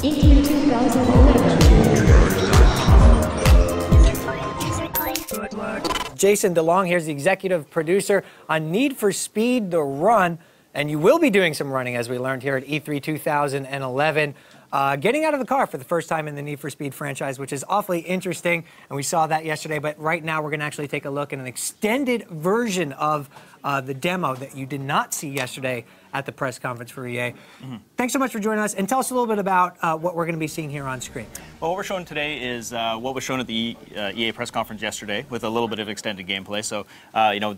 E3 2011. Jason DeLong here's the executive producer on Need for Speed: The Run, and you will be doing some running, as we learned here at E3 2011. Getting out of the car for the first time in the Need for Speed franchise, which is awfully interesting, and we saw that yesterday. But right now, we're going to actually take a look at an extended version of the demo that you did not see yesterday at the press conference for EA. Thanks so much for joining us, and tell us a little bit about what we're going to be seeing here on screen. Well, what we're showing today is what was shown at the EA press conference yesterday, with a little bit of extended gameplay. So, you know,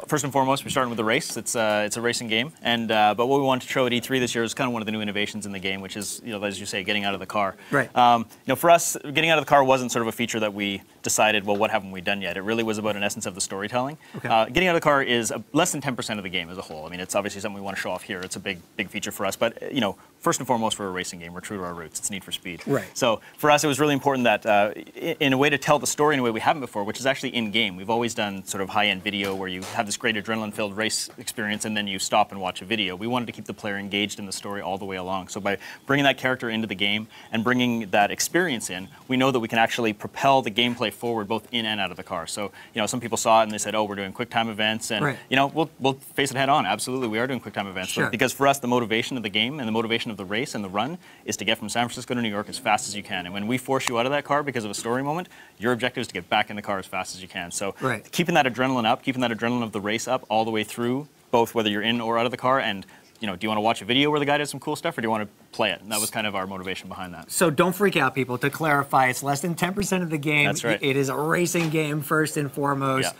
first and foremost, we're starting with the race. It's a racing game, and but what we wanted to show at E3 this year is kind of one of the new innovations in the game, which is, you know, as you say, getting out of the car. Right. You know, for us, getting out of the car wasn't sort of a feature that we decided, well, what haven't we done yet? It really was about an essence of the storytelling. Okay. Getting out of the car is less than 10% of the game as a whole. I mean, it's obviously something we want to show off here. It's a big feature for us, but you know, first and foremost, we're a racing game. We're true to our roots. It's Need for Speed. Right. So for us, it was really important that in a way to tell the story in a way we haven't before, which is actually in-game. We've always done sort of high-end video where you have this great adrenaline-filled race experience and then you stop and watch a video. We wanted to keep the player engaged in the story all the way along. So by bringing that character into the game and bringing that experience in, we know that we can actually propel the gameplay forward both in and out of the car. So, you know, some people saw it and they said, oh, we're doing QuickTime events, and right. you know, we'll face it head on. Absolutely, we are doing QuickTime events. Sure. Because for us, the motivation of the game and the motivation of the race and the run is to get from San Francisco to New York as fast as you can. And when we force you out of that car because of a story moment, your objective is to get back in the car as fast as you can. So right. keeping that adrenaline up, keeping that adrenaline of the race up all the way through, both whether you're in or out of the car, and you know, do you want to watch a video where the guy does some cool stuff, or do you want to play it? And that was kind of our motivation behind that. So don't freak out, people. To clarify, it's less than 10% of the game. That's right. It is a racing game first and foremost. Yeah.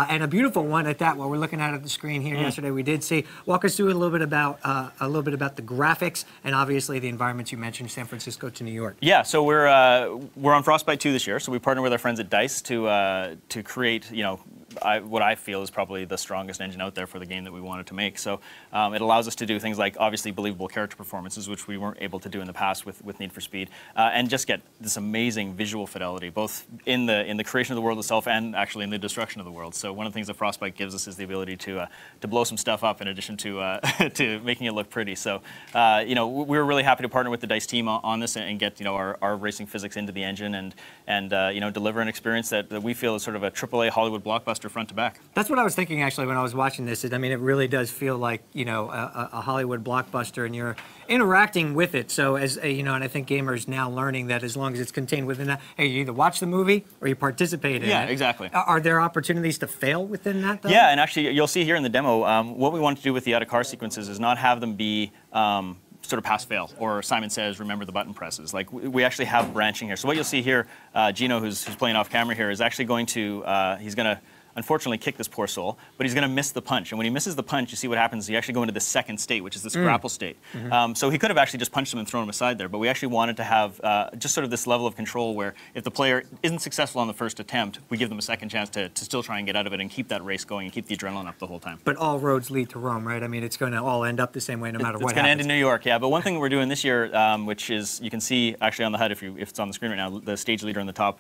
And a beautiful one at that. What we're looking at the screen here yesterday, we did see. Walk us through a little bit about the graphics and obviously the environments you mentioned, San Francisco to New York. Yeah, so we're on Frostbite 2 this year. So we partnered with our friends at DICE to create, you know, what I feel is probably the strongest engine out there for the game that we wanted to make. So it allows us to do things like obviously believable character performances, which we weren't able to do in the past with Need for Speed, and just get this amazing visual fidelity, both in the creation of the world itself and actually in the destruction of the world. So one of the things that Frostbite gives us is the ability to blow some stuff up in addition to to making it look pretty. So you know, we were really happy to partner with the DICE team on this and get, you know, our racing physics into the engine and you know, deliver an experience that we feel is sort of a AAA Hollywood blockbuster front to back. That's what I was thinking actually when I was watching this. I mean, it really does feel like, you know, a Hollywood blockbuster, and you're interacting with it. So as you know, and I think gamers now learning that as long as it's contained within that, hey, you either watch the movie or you participate in it. Yeah, exactly. Are there opportunities to fail within that, though? Yeah, and actually, you'll see here in the demo, what we want to do with the out-of-car sequences is not have them be sort of pass-fail, or Simon Says, remember the button presses. Like, we actually have branching here. So what you'll see here, Gino, who's playing off camera here, is actually going to, he's going to unfortunately kick this poor soul, but he's going to miss the punch. And when he misses the punch, you see what happens. You actually go into the second state, which is this grapple state. So he could have actually just punched him and thrown him aside there, but we actually wanted to have just sort of this level of control where if the player isn't successful on the first attempt, we give them a second chance to still try and get out of it and keep that race going and keep the adrenaline up the whole time. But all roads lead to Rome, right? I mean, it's going to all end up the same way no matter what happens. It's going to end in New York, yeah. But one thing we're doing this year, which is, you can see actually on the HUD, if it's on the screen right now, the stage leader in the top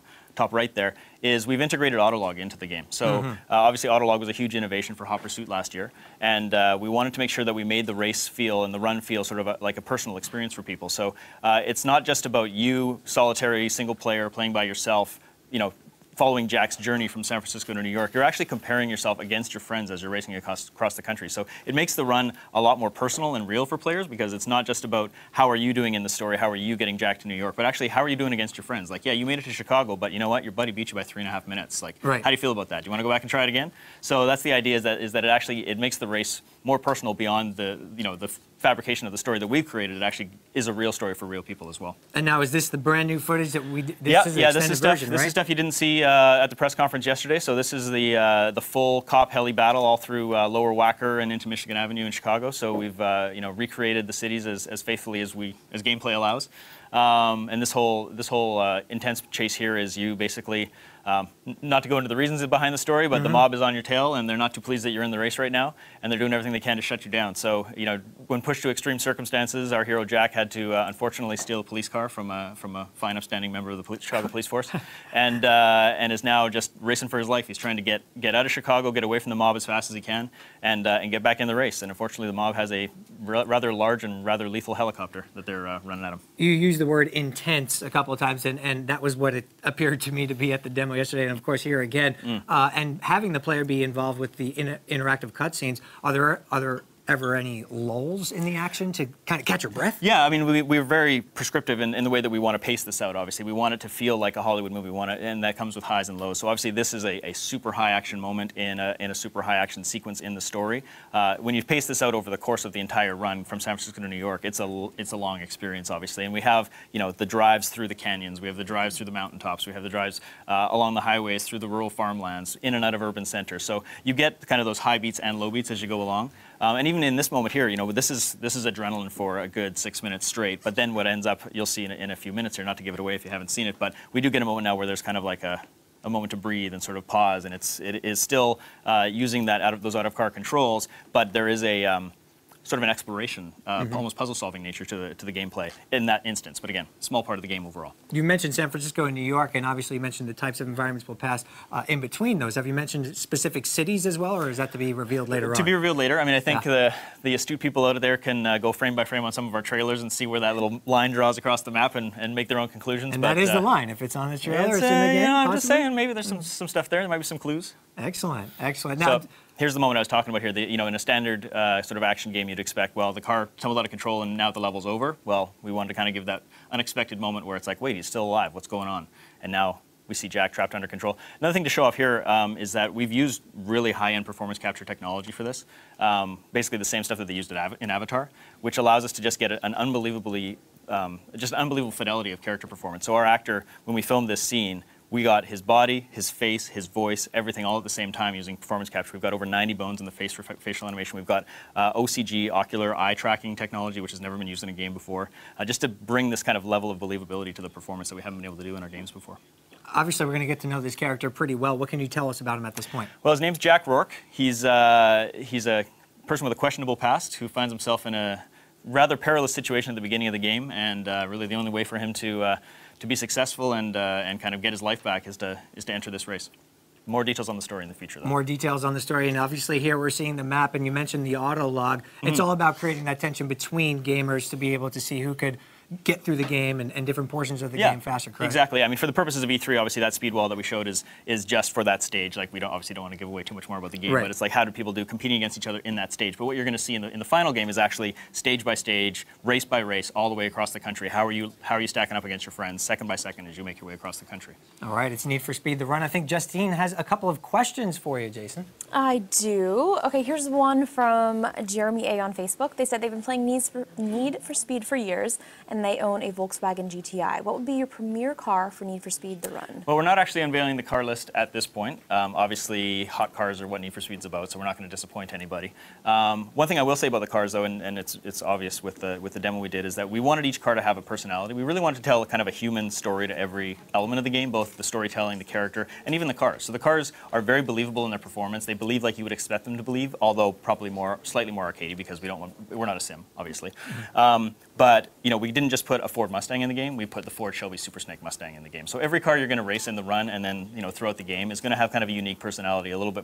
right there, is we've integrated autolog into the game. So obviously autolog was a huge innovation for Hot Pursuit last year, and we wanted to make sure that we made the race feel and the run feel sort of like a personal experience for people. So it's not just about you, solitary, single player, playing by yourself, you know, following Jack's journey from San Francisco to New York. You're actually comparing yourself against your friends as you're racing across the country. So it makes the run a lot more personal and real for players, because it's not just about how are you doing in the story, how are you getting Jack to New York, but actually how are you doing against your friends. Like, yeah, you made it to Chicago, but you know what? Your buddy beat you by 3.5 minutes. Like, right. How do you feel about that? Do you want to go back and try it again? So that's the idea, is that it makes the race more personal beyond the, you know, the fabrication of the story that we've created. It actually is a real story for real people as well. And now, is this the brand new footage that we? This is stuff. This is stuff you didn't see at the press conference yesterday. So this is the full cop heli battle all through Lower Wacker and into Michigan Avenue in Chicago. So we've you know, recreated the cities as faithfully as gameplay allows. And this whole intense chase here is you basically Not to go into the reasons behind the story, but the mob is on your tail, and they're not too pleased that you're in the race right now, and they're doing everything they can to shut you down. So, when pushed to extreme circumstances, our hero Jack had to unfortunately steal a police car from a fine, upstanding member of the Chicago Police Force, and is now just racing for his life. He's trying to get out of Chicago, get away from the mob as fast as he can, and get back in the race. And unfortunately, the mob has a rather large and rather lethal helicopter that they're running at him. You used the word intense a couple of times, and that was what it appeared to me to be at the demo yesterday, and of course here again. And having the player be involved with the interactive cutscenes, are there ever any lulls in the action to kind of catch your breath? Yeah, I mean, we're very prescriptive in the way that we want to pace this out, obviously. We want it to feel like a Hollywood movie, and that comes with highs and lows. So obviously this is a super high action moment in a super high action sequence in the story. When you pace this out over the course of the entire run from San Francisco to New York, it's a long experience, obviously. And we have, the drives through the canyons, we have the drives through the mountaintops, we have the drives along the highways, through the rural farmlands, in and out of urban centers. So you get kind of those high beats and low beats as you go along. And even in this moment here, this is adrenaline for a good 6 minutes straight. But then what ends up, you'll see in a few minutes here, not to give it away if you haven't seen it, but we do get a moment now where there's kind of like a moment to breathe and sort of pause, and it is still using those out of car controls, but there is a sort of an exploration, almost puzzle-solving nature to the gameplay in that instance. But again, small part of the game overall. You mentioned San Francisco and New York, and obviously you mentioned the types of environments we'll pass in between those. Have you mentioned specific cities as well, or is that to be revealed later on? To be revealed later. I mean, I think the astute people out there can go frame by frame on some of our trailers and see where that little line draws across the map and make their own conclusions. And that is the line. If it's on the trailer, it's in the game. I'm just saying, maybe there's some stuff there. There might be some clues. Excellent, excellent. Now, so, here's the moment I was talking about here. In a standard sort of action game, you'd expect, well, the car tumbled out of control and now the level's over. Well, we wanted to kind of give that unexpected moment where it's like, wait, he's still alive. What's going on? And now we see Jack trapped under control. Another thing to show off here is that we've used really high-end performance capture technology for this. Basically the same stuff that they used in Avatar, which allows us to just get an unbelievably, just unbelievable fidelity of character performance. So our actor, when we filmed this scene, we got his body, his face, his voice, everything all at the same time using performance capture. We've got over 90 bones in the face for facial animation. We've got OCG, ocular eye tracking technology, which has never been used in a game before, just to bring this kind of level of believability to the performance that we haven't been able to do in our games before. Obviously, we're going to get to know this character pretty well. What can you tell us about him at this point? Well, his name's Jack Rourke. He's a person with a questionable past who finds himself in a rather perilous situation at the beginning of the game, and really the only way for him to be successful and kind of get his life back is to enter this race. More details on the story in the future, though. More details on the story, and obviously here we're seeing the map, and you mentioned the auto log. It's all about creating that tension between gamers to be able to see who could get through the game and different portions of the game faster, correct? Exactly. I mean, for the purposes of E3, obviously that speed wall that we showed is just for that stage. Like, we obviously don't want to give away too much more about the game, but it's like, how do people do competing against each other in that stage? But what you're going to see in the final game is actually stage by stage, race by race, all the way across the country. How are you stacking up against your friends, second by second, as you make your way across the country? All right, it's Need for Speed the Run. I think Justine has a couple of questions for you, Jason. I do. Okay, here's one from Jeremy A. on Facebook. They said they've been playing Need for Speed for years, and they own a Volkswagen GTI. What would be your premier car for Need for Speed the Run? Well, we're not actually unveiling the car list at this point. Obviously, hot cars are what Need for Speed's about, so we're not going to disappoint anybody. One thing I will say about the cars, though, and it's obvious with the demo we did, is that we wanted each car to have a personality. We really wanted to tell kind of a human story to every element of the game, both the storytelling, the character, and even the cars. So the cars are very believable in their performance. They believe like you would expect them to believe, although probably slightly more arcadey, because we're not a sim, obviously. But we didn't just put a Ford Mustang in the game. We put the Ford Shelby Super Snake Mustang in the game. So every car you're going to race in the run and then throughout the game is going to have kind of a unique personality, a little bit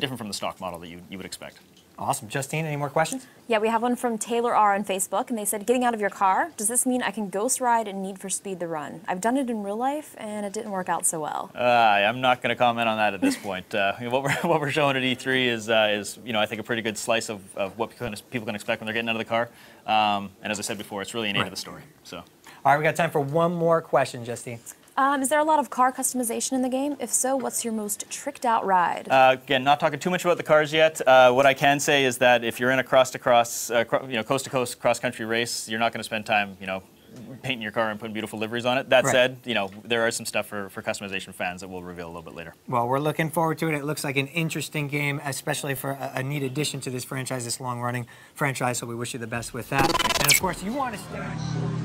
different from the stock model that you would expect. Awesome. Justine, any more questions? Yeah, we have one from Taylor R. on Facebook, and they said, getting out of your car, does this mean I can ghost ride and Need for Speed the Run? I've done it in real life, and it didn't work out so well. I'm not going to comment on that at this point. What we're showing at E3 is I think a pretty good slice of what people can expect when they're getting out of the car. And as I said before, it's really innate to the story. So. All right, we got time for one more question, Justine. Is there a lot of car customization in the game? If so, what's your most tricked out ride? Again, not talking too much about the cars yet. What I can say is that if you're in a coast-to-coast cross-country race, you're not going to spend time, painting your car and putting beautiful liveries on it. That said, there are some stuff for customization fans that we'll reveal a little bit later. Well, we're looking forward to it. It looks like an interesting game, especially for a neat addition to this franchise, this long-running franchise, so we wish you the best with that. And, of course, you want to stay...